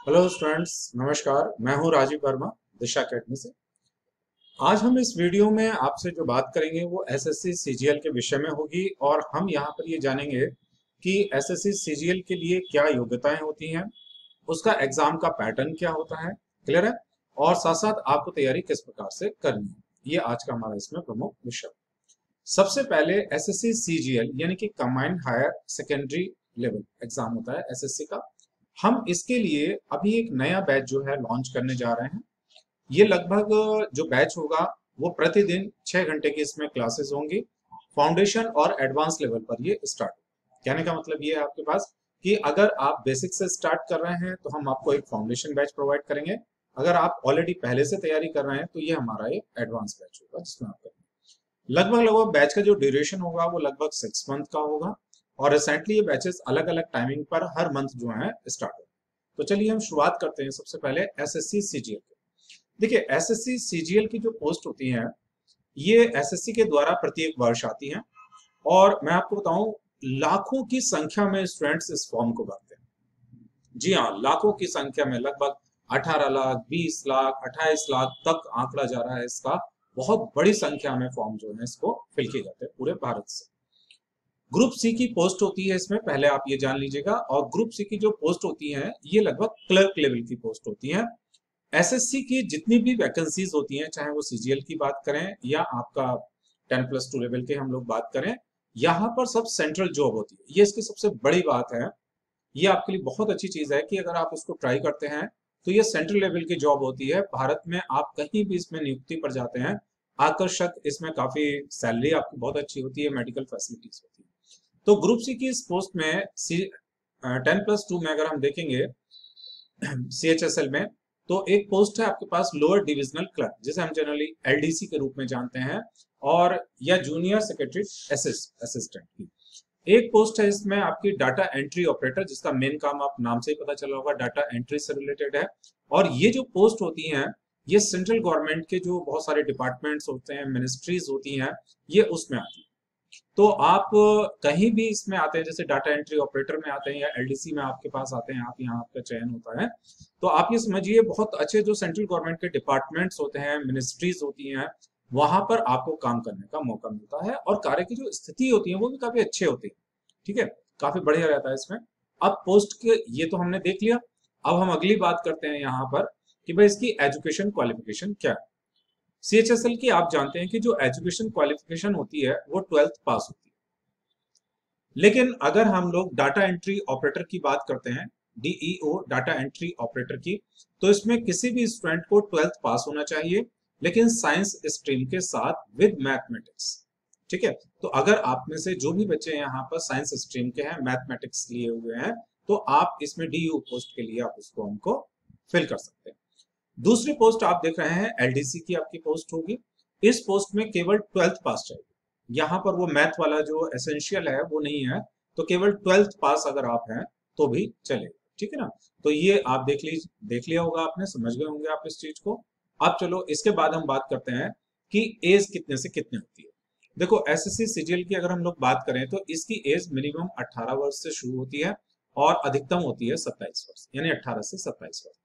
Hello students, नमस्कार। मैं हूं राजीव वर्मा, दिशा अकेडमी से। आज हम इस वीडियो में आपसे जो बात करेंगे वो एसएससी सीजीएल के विषय में होगी और हम यहाँ पर ये जानेंगे कि एसएससी सीजीएल के लिए क्या योग्यताएं होती हैं, उसका एग्जाम का पैटर्न क्या होता है, क्लियर है, और साथ साथ आपको तैयारी किस प्रकार से करनी है। ये आज का हमारा इसमें प्रमुख विषय। सबसे पहले एसएससी सीजीएल यानी कि combined higher secondary level exam होता है एसएससी का। हम इसके लिए अभी एक नया बैच जो है लॉन्च करने जा रहे हैं। ये लगभग जो बैच होगा वो प्रतिदिन 6 घंटे की इसमें क्लासेस होंगी। फाउंडेशन और एडवांस लेवल पर ये स्टार्ट। कहने का मतलब ये है आपके पास कि अगर आप बेसिक से स्टार्ट कर रहे हैं तो हम आपको एक फाउंडेशन बैच प्रोवाइड करेंगे। अगर आप ऑलरेडी पहले से तैयारी कर रहे हैं तो ये हमारा एक एडवांस बैच होगा जिसमें आप करेंगे। लगभग लगभग बैच का जो ड्यूरेशन होगा वो लगभग 6 मंथ का होगा और रिसेंटली ये बैचेस अलग अलग टाइमिंग पर हर मंथ जो है स्टार्ट हो। तो चलिए हम शुरुआत करते हैं सबसे पहले एसएससी सीजीएल के। देखिए, एसएससी सीजीएल की जो पोस्ट होती है ये एसएससी के द्वारा प्रत्येक वर्ष आती है और मैं आपको बताऊं लाखों की संख्या में स्टूडेंट्स इस फॉर्म को भरते हैं। जी हाँ, लाखों की संख्या में, लगभग 18 लाख, 20 लाख, 28 लाख तक आंकड़ा जा रहा है इसका। बहुत बड़ी संख्या में फॉर्म जो है इसको फिल किए जाते हैं पूरे भारत से। ग्रुप सी की पोस्ट होती है इसमें, पहले आप ये जान लीजिएगा। और ग्रुप सी की जो पोस्ट होती है ये लगभग क्लर्क लेवल की पोस्ट होती है। एसएससी की जितनी भी वैकेंसीज होती हैं, चाहे वो सीजीएल की बात करें या आपका 10+2 लेवल के हम लोग बात करें, यहाँ पर सब सेंट्रल जॉब होती है। ये इसकी सबसे बड़ी बात है। ये आपके लिए बहुत अच्छी चीज है कि अगर आप इसको ट्राई करते हैं तो ये सेंट्रल लेवल की जॉब होती है। भारत में आप कहीं भी इसमें नियुक्ति पर जाते हैं, आकर्षक, इसमें काफी सैलरी आपकी बहुत अच्छी होती है, मेडिकल फैसिलिटीज होती है। तो ग्रुप सी की इस पोस्ट में 10+2 में अगर हम देखेंगे सीएचएसएल में, तो एक पोस्ट है आपके पास लोअर डिविजनल क्लर्क, जिसे हम जनरली एलडीसी के रूप में जानते हैं, और या जूनियर सेक्रेटरी असिस्टेंट की एक पोस्ट है। इसमें आपकी डाटा एंट्री ऑपरेटर, जिसका मेन काम आप नाम से ही पता चला होगा, डाटा एंट्री से रिलेटेड है। और ये जो पोस्ट होती हैं ये सेंट्रल गवर्नमेंट के जो बहुत सारे डिपार्टमेंट्स होते हैं, मिनिस्ट्रीज होती हैं, ये उसमें आती है। तो आप कहीं भी इसमें आते हैं, जैसे डाटा एंट्री ऑपरेटर में आते हैं या एलडीसी में आपके पास आते हैं, आप यहाँ आपका चयन होता है। तो आप ये समझिए बहुत अच्छे जो सेंट्रल गवर्नमेंट के डिपार्टमेंट्स होते हैं, मिनिस्ट्रीज होती हैं, वहां पर आपको काम करने का मौका मिलता है और कार्य की जो स्थिति होती है वो भी काफी अच्छे होते हैं। ठीक है, काफी बढ़िया रहता है इसमें। अब पोस्ट के ये तो हमने देख लिया। अब हम अगली बात करते हैं यहाँ पर कि भाई इसकी एजुकेशन क्वालिफिकेशन क्या है। सीएचएसएल की आप जानते हैं कि जो एजुकेशन क्वालिफिकेशन होती है वो 12th पास होती है। लेकिन अगर हम लोग डाटा एंट्री ऑपरेटर की बात करते हैं, डीईओ डाटा एंट्री ऑपरेटर की, तो इसमें किसी भी स्टूडेंट को 12th पास होना चाहिए, लेकिन साइंस स्ट्रीम के साथ विद मैथमेटिक्स। ठीक है, तो अगर आप में से जो भी बच्चे यहाँ पर साइंस स्ट्रीम के हैं, मैथमेटिक्स लिए हुए हैं, तो आप इसमें डीयू पोस्ट के लिए आप उस फॉर्म को फिल कर सकते हैं। दूसरी पोस्ट आप देख रहे हैं एलडीसी की आपकी पोस्ट होगी। इस पोस्ट में केवल 12th पास चाहिए। यहाँ पर वो मैथ वाला जो एसेंशियल है वो नहीं है, तो केवल 12th पास अगर आप हैं तो भी चलेगा। ठीक है ना, तो ये आप देख लिया होगा आपने, समझ गए होंगे आप इस चीज को। अब चलो इसके बाद हम बात करते हैं कि एज कितने से कितने होती है। देखो, एसएससी सीजीएल की अगर हम लोग बात करें तो इसकी एज मिनिमम 18 वर्ष से शुरू होती है और अधिकतम होती है 27 वर्ष, यानी 18 से 27 वर्ष।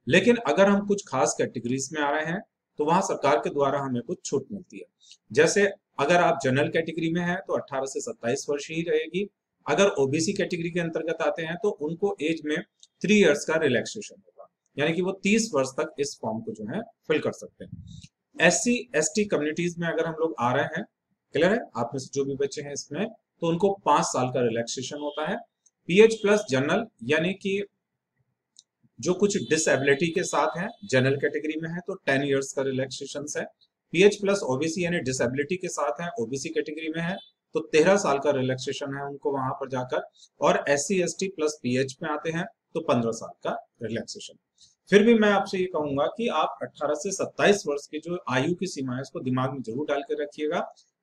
लेकिन अगर हम कुछ खास कैटेगरीज में आ रहे हैं तो वहां सरकार के द्वारा हमें कुछ छूट मिलती है। जैसे अगर आप जनरल कैटेगरी में हैं तो 18 से 27 वर्ष ही रहेगी। अगर ओबीसी कैटेगरी के अंतर्गत आते हैं तो उनको एज में 3 इयर्स का रिलैक्सेशन होगा, यानी कि वो 30 वर्ष तक इस फॉर्म को जो है फिल कर सकते हैं। एससी एसटी कम्युनिटीज में अगर हम लोग आ रहे हैं, क्लियर है, आप में से जो भी बच्चे हैं इसमें, तो उनको 5 साल का रिलैक्सेशन होता है। पीएच प्लस जनरल, यानी कि जो कुछ डिसेबिलिटी के साथ है, जनरल कैटेगरी में है तो 10 इयर्स का रिलैक्सेशन है। पीएच प्लस ओबीसी यानी डिसेबिलिटी के साथ है, ओबीसी कैटेगरी में है, तो 13 साल का रिलैक्सेशन है उनको वहां पर जाकर। और एससी एसटी प्लस पीएच में आते हैं तो 15 साल का रिलैक्सेशन। फिर भी मैं आपसे ये कहूंगा कि आप 18 से 27 वर्ष की जो आयु की सीमा है उसको दिमाग में जरूर डाल के रखिएगा।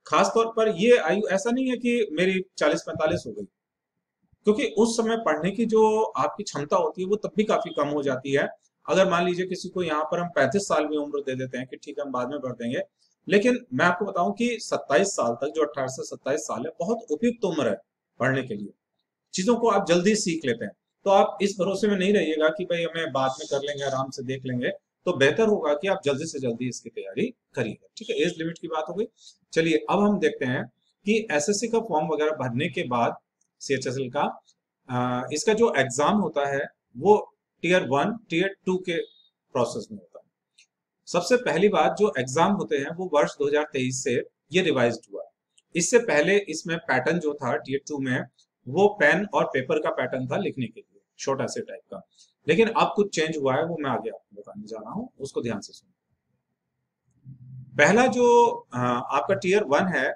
खासतौर पर ये आयु ऐसा नहीं है कि मेरी 40-45 हो गई, क्योंकि उस समय पढ़ने की जो आपकी क्षमता होती है वो तब भी काफी कम हो जाती है। अगर मान लीजिए किसी को यहाँ पर हम 35 साल में उम्र दे देते हैं कि ठीक है हम बाद में भर देंगे, लेकिन मैं आपको बताऊं कि 27 साल तक, जो 18 से 27 साल है, बहुत उपयुक्त उम्र है पढ़ने के लिए। चीजों को आप जल्दी सीख लेते हैं। तो आप इस भरोसे में नहीं रहिएगा कि भाई हमें बाद में कर लेंगे, आराम से देख लेंगे। तो बेहतर होगा कि आप जल्दी से जल्दी इसकी तैयारी करिएगा। ठीक है, एज लिमिट की बात हो गई। चलिए अब हम देखते हैं कि एसएससी का फॉर्म वगैरह भरने के बाद सीएचएसएल का इसका जो एग्जाम होता है वो टीयर 1 टीयर 2 के प्रोसेस में होता है। सबसे पहली बात, जो एग्जाम होते हैं वो वर्ष 2023 से ये रिवाइज्ड हुआ है। इससे पहले इसमें पैटर्न जो था टीयर 2 में वो पेन और पेपर का पैटर्न था लिखने के लिए, छोटा से टाइप का। लेकिन अब कुछ चेंज हुआ है, वो मैं आगे आपको बताने जा रहा हूं, उसको ध्यान से सुनिए। पहला जो आपका टीयर 1 है,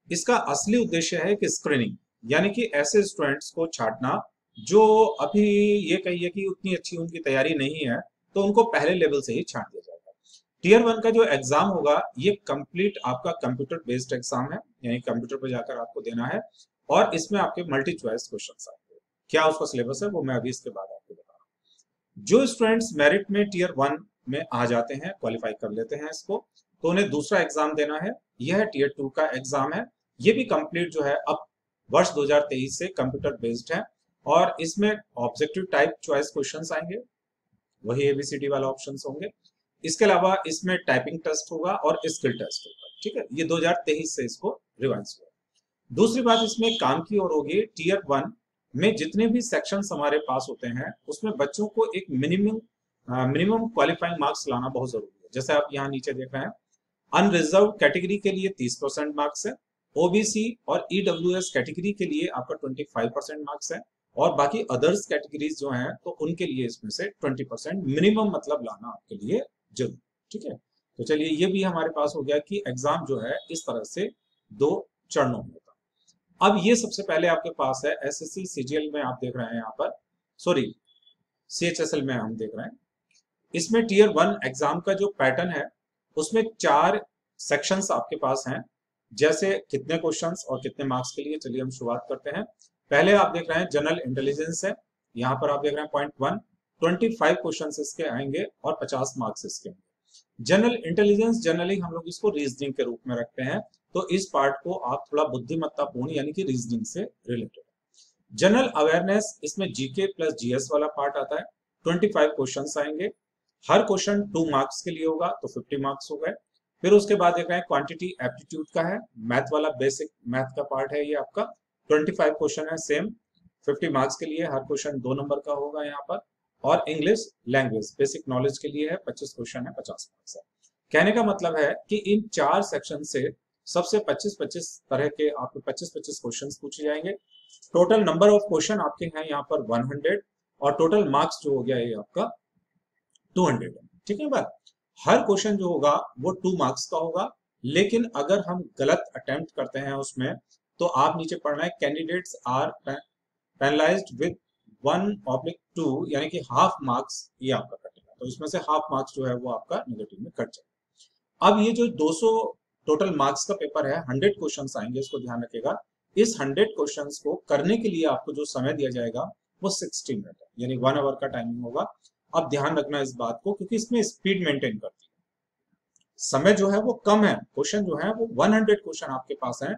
इसका असली उद्देश्य है कि स्क्रीनिंग, यानी कि ऐसे स्टूडेंट्स को छांटना जो अभी ये कहिए कि उतनी अच्छी उनकी तैयारी नहीं है, तो उनको पहले लेवल से ही छांट दिया जाएगा। टीयर 1 का जो एग्जाम होगा ये कंप्लीट आपका कंप्यूटर बेस्ड एग्जाम है, यानी कंप्यूटर पर जाकर आपको देना है, और इसमें आपके मल्टी चॉइस क्वेश्चन आएंगे। क्या उसका सिलेबस है वो मैं अभी इसके बाद आपको बता रहा हूँ। जो स्टूडेंट्स मेरिट में टीयर 1 में आ जाते हैं, क्वालिफाई कर लेते हैं इसको, तो उन्हें दूसरा एग्जाम देना है। यह है टीयर 2 का एग्जाम है। ये भी कंप्लीट जो है अब वर्ष 2023 से कंप्यूटर बेस्ड है, और इसमें ऑब्जेक्टिव टाइप चॉइस क्वेश्चंस आएंगे, वही एबीसीडी वाला ऑप्शंस होंगे। इसके अलावा इसमें टाइपिंग टेस्ट होगा और स्किल टेस्ट होगा। ठीक है, ये 2023 से इसको रिवाइज हुआ। दूसरी बात इसमें काम की ओर होगी, टीयर 1 में जितने भी सेक्शंस हमारे पास होते हैं उसमें बच्चों को एक मिनिमम क्वालिफाइंग मार्क्स लाना बहुत जरूरी है। जैसे आप यहाँ नीचे देख रहे हैं, अनरिजर्व कैटेगरी के लिए 30% मार्क्स है, ओबीसी और ईडब्ल्यूएस कैटेगरी के लिए आपका 25% मार्क्स है, और बाकी अदर्स कैटेगरीज जो हैं तो उनके लिए इसमें से 20% मिनिमम मतलब लाना आपके लिए जरूरी। ठीक है, तो चलिए ये भी हमारे पास हो गया कि एग्जाम जो है इस तरह से 2 चरणों में होता है। अब ये सबसे पहले आपके पास है एसएससी सीजीएल में, आप देख रहे हैं यहाँ पर, सॉरी सीएचएसएल में हम देख रहे हैं। इसमें टीयर 1 एग्जाम का जो पैटर्न है उसमें 4 सेक्शंस आपके पास हैं, जैसे कितने क्वेश्चंस और कितने मार्क्स के लिए। चलिए हम शुरुआत करते हैं। पहले आप देख रहे हैं जनरल इंटेलिजेंस है, यहाँ पर आप देख रहे हैं पॉइंट 1, 25 क्वेश्चंस इसके आएंगे और 50 मार्क्स इसके होंगे। जनरल इंटेलिजेंस जनरली हम लोग इसको रीजनिंग के रूप में रखते हैं, तो इस पार्ट को आप थोड़ा बुद्धिमत्तापूर्ण यानी कि रीजनिंग से रिलेटेड। जनरल अवेयरनेस, इसमें जीके प्लस जीएस वाला पार्ट आता है, 25 क्वेश्चंस आएंगे, हर क्वेश्चन 2 मार्क्स के लिए होगा, तो 50 मार्क्स हो गए। फिर उसके बाद देख रहे हैं क्वांटिटी एप्टीट्यूड का है, मैथ वाला बेसिक मैथ का पार्ट है, ये आपका 25 क्वेश्चन है, सेम 50 मार्क्स के लिए, हर क्वेश्चन 2 नंबर का होगा यहाँ पर। और इंग्लिश लैंग्वेज बेसिक नॉलेज के लिए है, 25 क्वेश्चन है, 50 मार्क्स है। कहने का मतलब है कि इन 4 सेक्शन से सबसे 25-25 तरह के आपके 25-25 क्वेश्चन पूछे जाएंगे। टोटल नंबर ऑफ क्वेश्चन आपके हैं यहाँ पर 100, और टोटल मार्क्स जो हो गया ये आपका 200 है। ठीक है बात, हर क्वेश्चन जो होगा वो 2 मार्क्स का होगा, लेकिन अगर हम गलत अटेम्प्ट करते हैं उसमें तो आप नीचे पढ़ना है, कैंडिडेट्स आर पेनलाइज्ड विद 1/2, यानी कि हाफ मार्क्स ये आपका कटेगा, तो इसमें से हाफ मार्क्स जो है वो आपका नेगेटिव में कट जाएगा। अब ये जो 200 टोटल मार्क्स का पेपर है, 100 क्वेश्चंस आएंगे, इसको ध्यान रखिएगा। इस 100 क्वेश्चंस को करने के लिए आपको जो समय दिया जाएगा वो 60 मिनट है, यानी 1 आवर का टाइमिंग होगा। अब ध्यान रखना इस बात को, क्योंकि इसमें स्पीड मेंटेन करती है, समय जो है वो कम है, क्वेश्चन जो है वो 100 क्वेश्चन आपके पास है,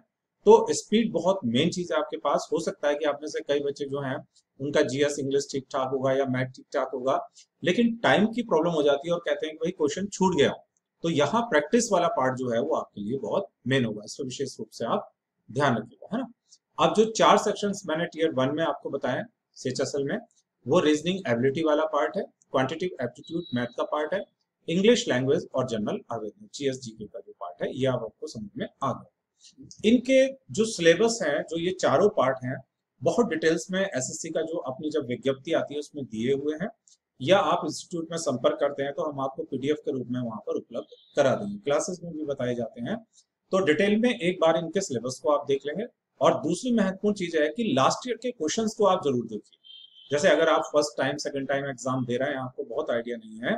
तो स्पीड बहुत मेन चीज है आपके पास। हो सकता है कि आप में से कई बच्चे जो हैं उनका जीएस इंग्लिश ठीक ठाक होगा या मैथ ठीक ठाक होगा, लेकिन टाइम की प्रॉब्लम हो जाती है और कहते हैं कि भाई क्वेश्चन छूट गया। तो यहाँ प्रैक्टिस वाला पार्ट जो है वो आपके लिए बहुत मेन होगा, इसको विशेष रूप से आप ध्यान रखिएगा, है ना। अब जो 4 सेक्शंस मैंने टीयर 1 में आपको बताया सीएचएसएल में, वो रीजनिंग एबिलिटी वाला पार्ट है, क्वांटिटेटिव एप्टीट्यूड मैथ का पार्ट है, इंग्लिश लैंग्वेज और जनरल अवेयरनेस जीएसजीके का जो पार्ट है, ये आप आपको समझ में आ गया। इनके जो सिलेबस है, जो ये चारों पार्ट हैं, बहुत डिटेल्स में एसएससी का जो अपनी जब विज्ञप्ति आती है उसमें दिए हुए हैं, या आप इंस्टीट्यूट में संपर्क करते हैं तो हम आपको पीडीएफ के रूप में वहां पर उपलब्ध करा देंगे, क्लासेस में भी बताए जाते हैं। तो डिटेल में एक बार इनके सिलेबस को आप देख लेंगे। और दूसरी महत्वपूर्ण चीज है कि लास्ट ईयर के क्वेश्चंस को आप जरूर देखिए। जैसे अगर आप first time second time exam दे रहे हैं, आपको बहुत आइडिया नहीं है,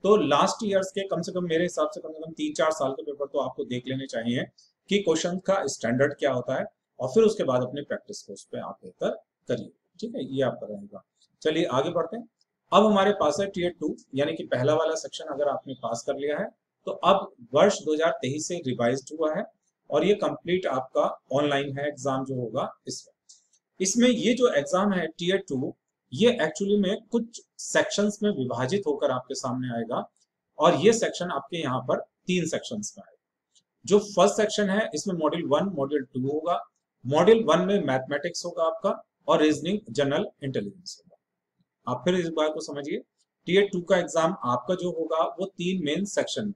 तो लास्ट ईयर्स के कम से कम मेरे हिसाब से कम 3-4 साल के पेपर तो आपको देख लेने चाहिए कि क्वेश्चन का स्टैंडर्ड क्या होता है, और फिर उसके बाद अपने प्रैक्टिस को उस पर आप बेहतर करिए। ठीक है, ये आपका रहेगा। चलिए आगे बढ़ते हैं। अब हमारे पास है टीयर 2, यानी कि पहला वाला सेक्शन अगर आपने पास कर लिया है तो अब वर्ष 2023 से रिवाइज्ड हुआ है, और ये कंप्लीट आपका ऑनलाइन है एग्जाम जो होगा इस वक्त। इसमें ये जो एग्जाम है टीयर 2, ये एक्चुअली में कुछ सेक्शंस में विभाजित होकर आपके सामने आएगा, और ये सेक्शन आपके यहाँ पर 3 सेक्शंस में आएगा। जो फर्स्ट सेक्शन है इसमें मॉड्यूल 1 मॉड्यूल 2 होगा। मॉड्यूल 1 में मैथमेटिक्स होगा आपका, और रीजनिंग जनरल इंटेलिजेंस होगा। आप फिर इस बात को समझिए, टीयर 2 का एग्जाम आपका जो होगा वो 3 मेन सेक्शन में।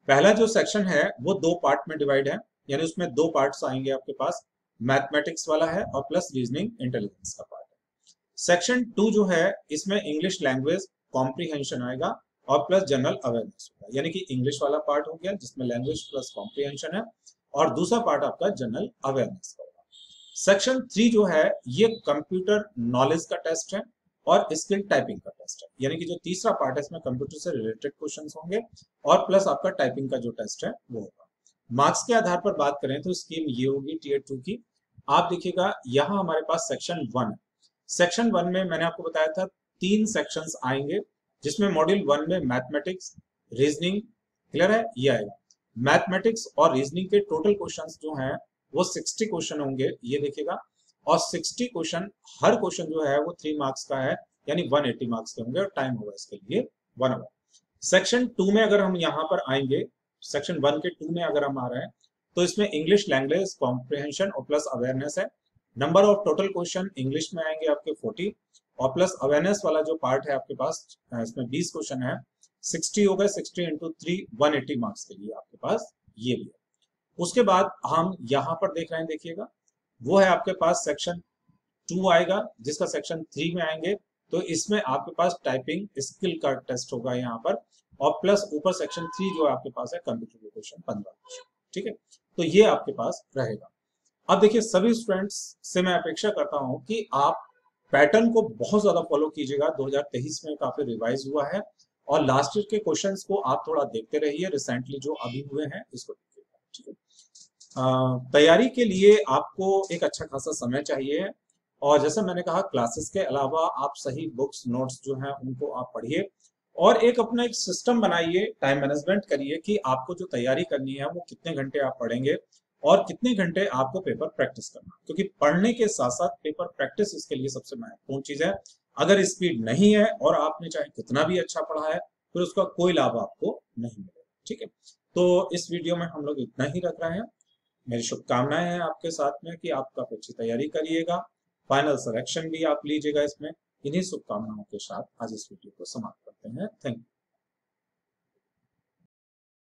पहला जो सेक्शन है वो 2 पार्ट में डिवाइड है, यानी उसमें 2 पार्ट्स आएंगे आपके पास, मैथमेटिक्स वाला है और प्लस रीजनिंग इंटेलिजेंस का पार्ट है। सेक्शन 2 जो है इसमें इंग्लिश लैंग्वेज कॉम्प्रीहेंशन आएगा और प्लस जनरल अवेयरनेस होगा, यानी कि इंग्लिश वाला पार्ट हो गया जिसमें लैंग्वेज प्लस कॉम्प्रीहेंशन है, और दूसरा पार्ट आपका जनरल अवेयरनेस का होगा। सेक्शन 3 जो है ये कंप्यूटर नॉलेज का टेस्ट है और स्किल टाइपिंग का टेस्ट है, यानी कि जो तीसरा पार्ट है इसमें कंप्यूटर से रिलेटेड क्वेश्चंस होंगे और प्लस आपका टाइपिंग का जो टेस्ट है वो होगा। मार्क्स के आधार पर बात करें तो स्कीम ये होगी टीयर 2 की। आप देखिएगा यहाँ हमारे पास सेक्शन 1 है। सेक्शन 1 में मैंने आपको बताया था 3 सेक्शंस आएंगे, जिसमें मॉड्यूल 1 में मैथमेटिक्स, रीजनिंग, क्लियर है, ये आएगा। मैथमेटिक्स और रीजनिंग के टोटल क्वेश्चंस जो हैं वो 60 क्वेश्चन होंगे, ये देखिएगा, और 60 क्वेश्चन, हर क्वेश्चन जो है वो 3 मार्क्स का है, यानी 180 मार्क्स के होंगे, और टाइम होगा इसके लिए 1 आवर। सेक्शन 2 में अगर हम यहाँ पर आएंगे, सेक्शन 1 के 2 में अगर हम आ रहे हैं तो इसमें इंग्लिश लैंग्वेज कॉम्प्रिहेंशन और प्लस अवेयरनेस है। Number of total question English में आएंगे आपके 40, और प्लस अवेयरनेस वाला जो पार्ट है आपके पास इसमें 20 क्वेश्चन है, 60 हो गए, 60 इंटू 3 180 मार्क्स के लिए आपके पास ये भी है। उसके बाद हम यहाँ पर देख रहे हैं, देखिएगा, वो है आपके पास सेक्शन 2 आएगा, जिसका सेक्शन 3 में आएंगे, तो इसमें आपके पास टाइपिंग स्किल का टेस्ट होगा यहाँ पर, और प्लस ऊपर सेक्शन 3 जो आपके पास है कंप्यूटर के क्वेश्चन 15 क्वेश्चन, ठीक है, तो ये आपके पास रहेगा। अब देखिए सभी स्टूडेंट्स से मैं अपेक्षा करता हूं कि आप पैटर्न को बहुत ज्यादा फॉलो कीजिएगा। 2023 में काफी रिवाइज हुआ है, और लास्ट ईयर के क्वेश्चंस को आप थोड़ा देखते रहिए, रिसेंटली जो अभी हुए हैं इसको देखिएगा, ठीक है। तैयारी के लिए आपको एक अच्छा खासा समय चाहिए, और जैसे मैंने कहा क्लासेस के अलावा आप सही बुक्स नोट्स जो हैं उनको आप पढ़िए, और एक अपना एक सिस्टम बनाइए, टाइम मैनेजमेंट करिए कि आपको जो तैयारी करनी है वो कितने घंटे आप पढ़ेंगे और कितने घंटे आपको पेपर प्रैक्टिस करना, क्योंकि पढ़ने के साथ साथ पेपर प्रैक्टिस इसके लिए सबसे महत्वपूर्ण चीज है। अगर स्पीड नहीं है और आपने चाहे कितना भी अच्छा पढ़ा है, फिर उसका कोई लाभ आपको नहीं मिलेगा, ठीक है। तो इस वीडियो में हम लोग इतना ही रख रहे हैं। मेरी शुभकामनाएं हैं आपके साथ में कि आप काफी अच्छी तैयारी करिएगा, फाइनल सिलेक्शन भी आप लीजिएगा इसमें। इन्हीं शुभकामनाओं के साथ आज इस वीडियो को समाप्त करते हैं। Thank you.